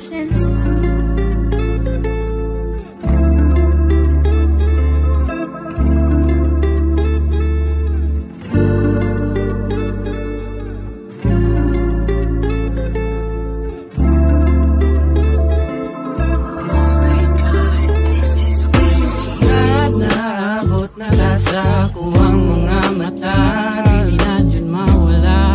Productions. Ako ang mga mata, di na dyan mawala.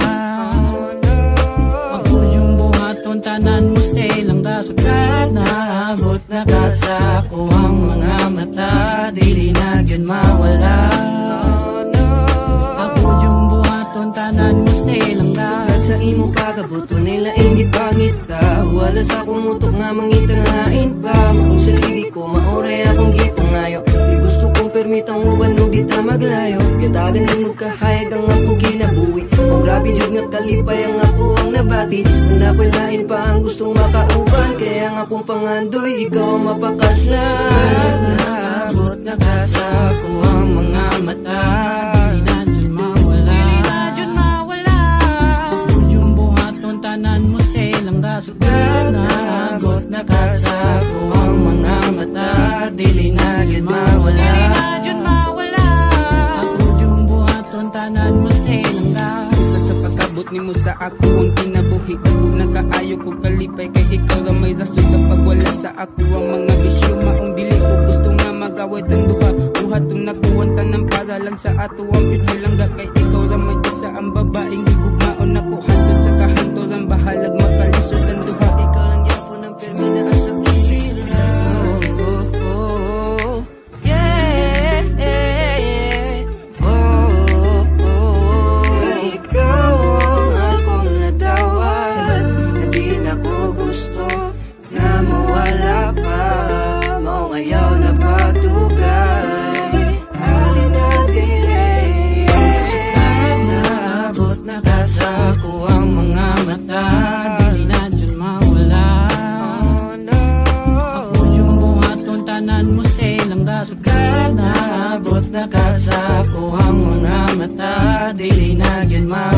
Ako yung buhaton, tanan mo stay lang da. Sugad na abot na kasa. Ako ang mga mata, di na dyan mawala. Ako yung buhaton, tanan mo stay lang da. Sa imo pagabot mo nila hindi pangita. Wala sa akong mutok nga mangitangain pa. Maong sa ligi ko, maoray akong gipangayo. Gusto kong permitang uban mo kita maglayo. Gatagan ang magkahayag ang akong kinabuhi. Kung grabe yun nga kalipay ang ako ang nabati. Ang napalain pa ang gustong makauban. Kaya ang akong pangandoy, ikaw ang mapakaslan. Naabot na kasa ko ang mga mata, di na dyan mawala. Ako yung buhaton, tanan mo stay lang da. Sugad na abot na kasa ko ang mga mata, dili na dyan mawala. Ako yung buhaton, tanan mo stay lang da. Sa pagkabot ni mo sa ako ang kinabuhi. Kung nakaayo ko kalipay kay ikaw ra may rason. Sa pagwala sa ako ang mga bisyo, maong dili ko gusto nga magawit ang duha. Buhatong nakuwanta ng para lang sa ato ang future lang ga. Kay ikaw ra may isa ang babaeng gigugmaon ako. Hantod sa kahantod ang bahalag makalisod ang duha. Ikaw lang yapon ang permi na asa kilira. Ako ang mga mata, di na dyan mawala. Ako yung buhaton, tanan mo stay lang da. Sugad na abot na kasa. Ako ang mga mata, di na dyan mawala.